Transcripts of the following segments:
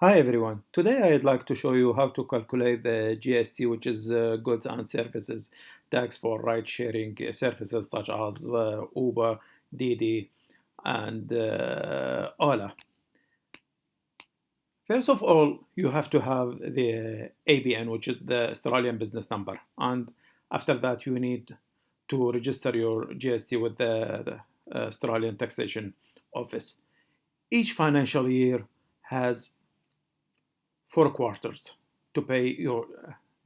Hi everyone. Today I'd like to show you how to calculate the GST, which is Goods and Services tax for ride-sharing services such as Uber, Didi, and Ola. First of all, you have to have the ABN, which is the Australian business number, and after that you need to register your GST with the Australian Taxation Office. Each financial year has 4 quarters to pay your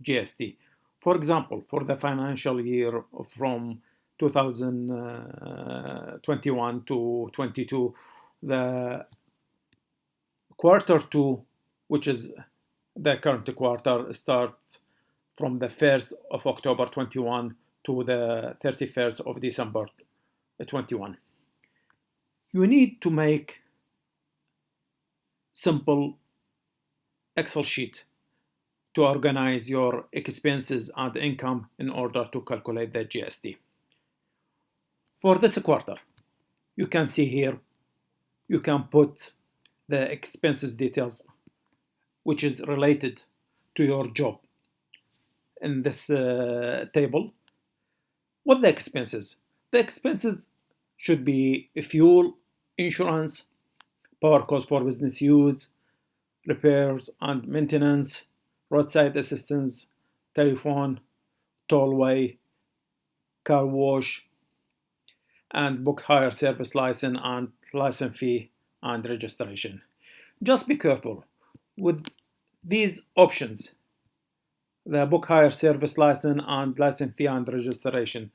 GST. For example, for the financial year from 2021 to 22, the quarter two, which is the current quarter, starts from the 1st of October 21 to the 31st of December 21. You need to make simple Excel sheet to organize your expenses and income in order to calculate the GST. For this quarter, you can see here, you can put the expenses details which is related to your job in this table. What the expenses? The expenses should be fuel, insurance, power cost for business use, repairs and maintenance, roadside assistance, telephone, tollway, car wash, and book hire service license and license fee and registration. Just be careful with these options, the book hire service license and license fee and registration.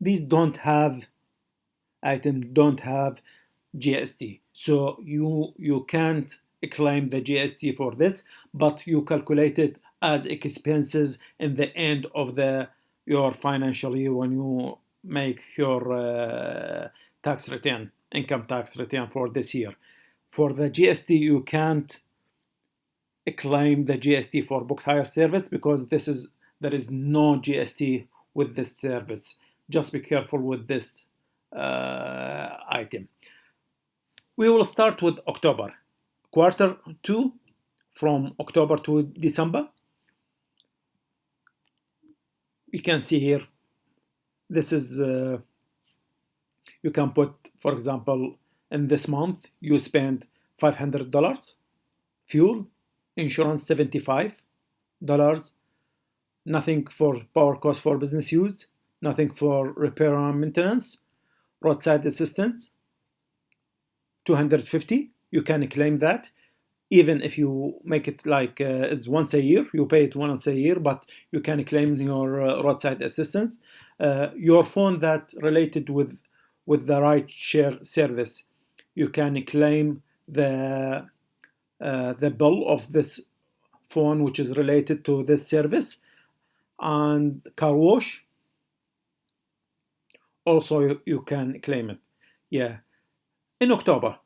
These don't have GST, so you can't claim the GST for this, but you calculate it as expenses in the end of your financial year when you make your income tax return for this year. For the GST, you can't claim the GST for booked hire service because there is no GST with this service. Just be careful with this item. We will start with October. Quarter two, from October to December. You can see here, this is, you can put, for example, in this month, you spend $500, fuel, insurance $75, nothing for power cost for business use, nothing for repair and maintenance, roadside assistance, $250. You can claim that. Even if you make it like as once a year, you pay it once a year, but you can claim your roadside assistance. Your phone that related with the ride share service, you can claim the bill of this phone which is related to this service, and car wash also you can claim it. Yeah. In October,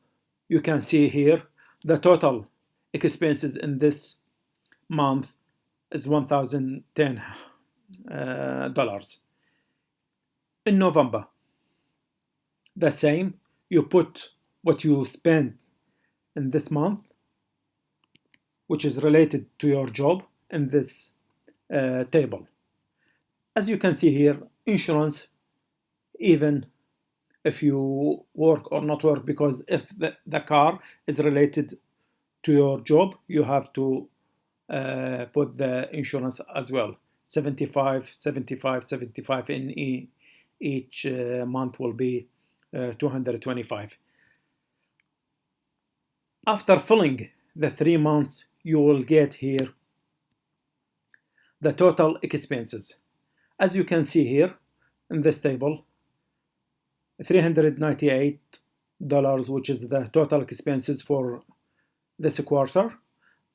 you can see here the total expenses in this month is $1,010. In November, the same. You put what you spent in this month, which is related to your job, in this table. As you can see here, insurance, even if you work or not work, because if the car is related to your job, you have to put the insurance as well. 75, 75, 75 in each month will be 225. After filling the 3 months, you will get here the total expenses. As you can see here in this table, $398, which is the total expenses for this quarter.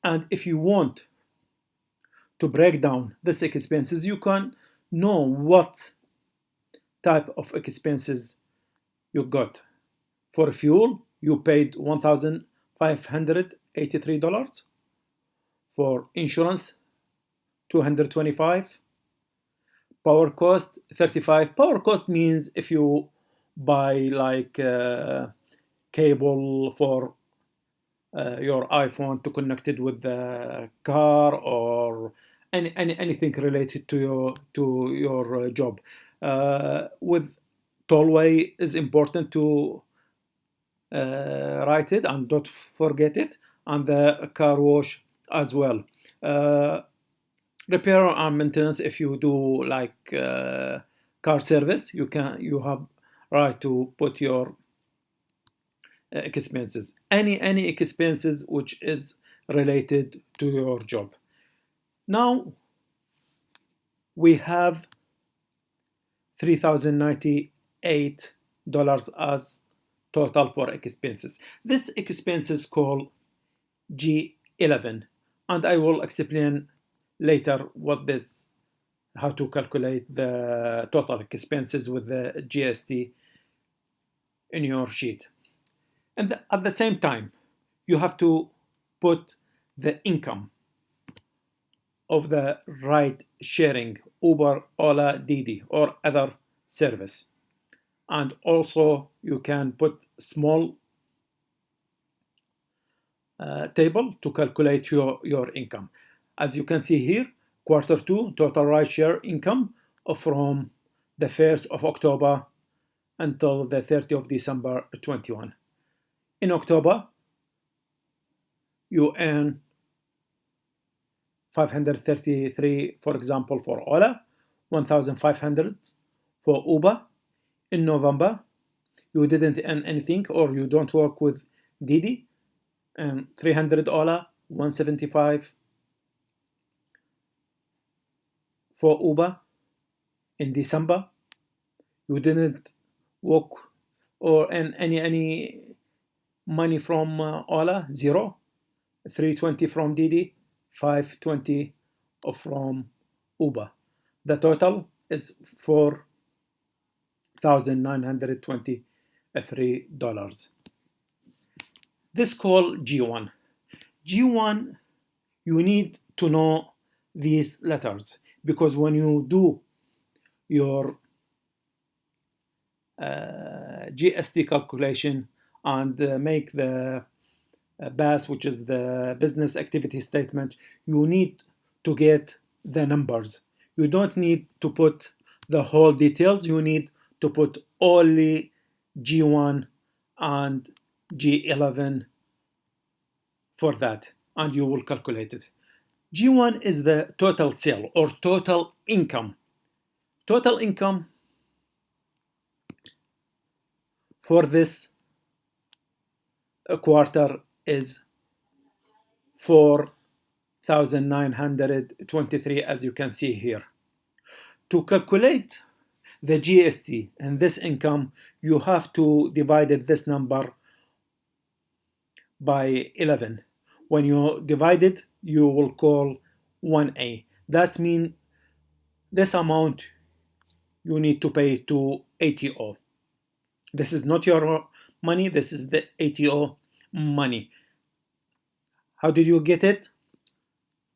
And if you want to break down this expenses, you can know what type of expenses you got. For fuel, you paid $1,583. For insurance, $225. Power cost, $35. Power cost means if you buy like cable for your iPhone to connect it with the car or anything related to your job. With tollway is important to write it and don't forget it, and the car wash as well. Repair and maintenance, if you do like car service, you have right to put your expenses, any expenses which is related to your job. Now we have $3,098 as total for expenses. This expenses called G11, and I will explain later how to calculate the total expenses with the GST in your sheet. And at the same time, you have to put the income of the ride sharing, Uber, Ola, Didi, or other service. And also you can put small table to calculate your income. As you can see here, Q2 total ride share income from the 1st of October until the 30th of December 21. In October, you earn 533, for example, for Ola, 1,500 for Uber. In November, you didn't earn anything or you don't work with Didi, and 300 Ola, 175 for Uber. In December, you didn't work or earn any money from Ola, 0. 320 from Didi, 520 from Uber. The total is $4,923. This called G1. G1, you need to know these letters because when you do your GST calculation and make the BAS, which is the business activity statement, you need to get the numbers. You don't need to put the whole details. You need to put only G1 and G11 for that, and you will calculate it. G1 is the total sale or total income. Total income for this quarter is 4,923, as you can see here. To calculate the GST and this income, you have to divide this number by 11. When you divide it, you will call 1A. That means this amount you need to pay to ATO. This is not your money, this is the ATO money. How did you get it?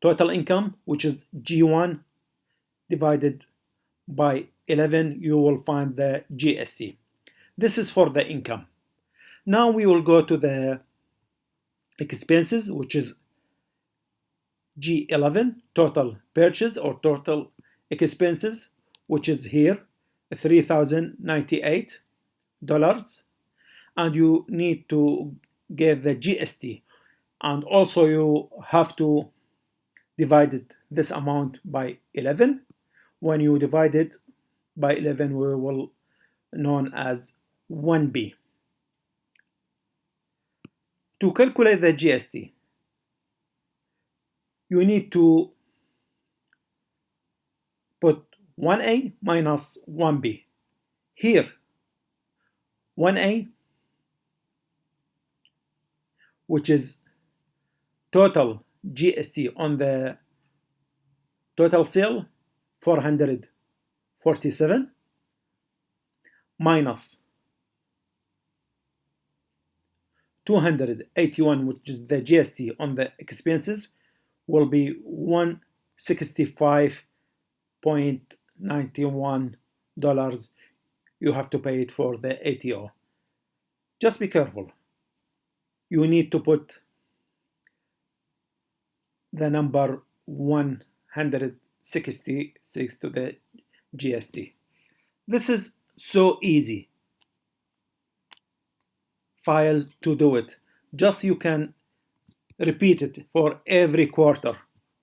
Total income, which is G1 divided by 11, you will find the GST. This is for the income. Now we will go to the expenses, which is G11, total purchase or total expenses, which is here, $3,098. And you need to get the GST. And also you have to divide this amount by 11. When you divide it by 11, we will known as 1B. To calculate the GST, you need to put 1A minus 1B. Here, 1A, which is total GST on the total sale, 447, minus 281, which is the GST on the expenses, will be $165.91. You have to pay it for the ATO. Just be careful. You need to put the number 166 to the GST. This is so easy file to do it. Just you can repeat it for every quarter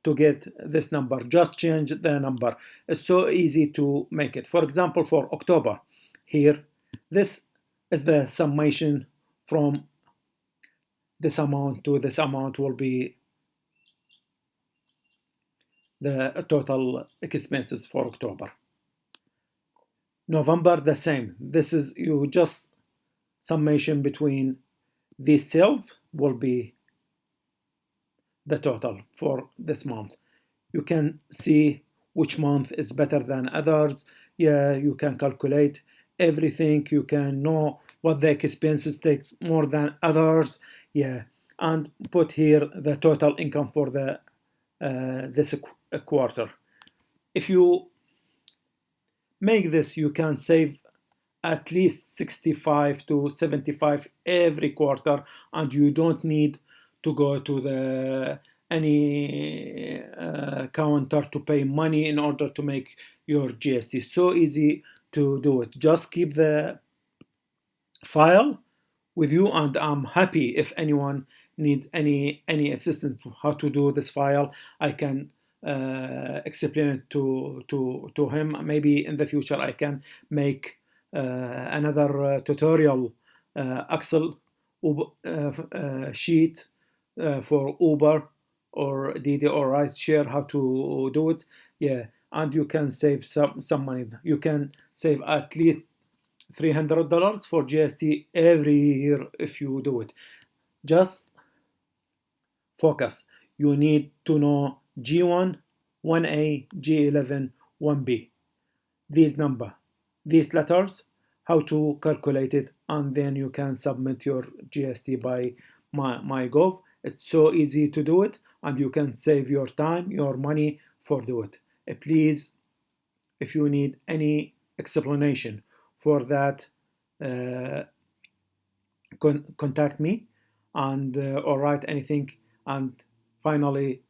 to get this number. Just change the number. It's so easy to make it. For example, for October, here, this is the summation from this amount to this amount will be the total expenses for October. November, the same. This is you just summation between these cells will be the total for this month. You can see which month is better than others. Yeah, you can calculate everything. You can know what the expenses takes more than others. Yeah, and put here the total income for the this quarter. If you make this, you can save at least 65 to 75 every quarter, and you don't need to go to the any counter to pay money in order to make your GST. So easy to do it. Just keep the file with you, and I'm happy if anyone need any assistance how to do this file. I can explain it to him. Maybe in the future I can make another tutorial Excel sheet for Uber or Didi or rideshare how to do it. Yeah, and you can save some money. You can save at least $300 for GST every year if you do it. Just focus. You need to know G1, 1A, G11, 1B. These number, these letters, how to calculate it, and then you can submit your GST by myGov. It's so easy to do it, and you can save your time, your money for do it. Please, if you need any explanation for that, contact me and or write anything. And finally,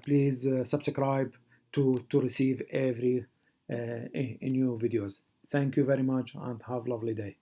please subscribe to receive every new videos. Thank you very much and have a lovely day.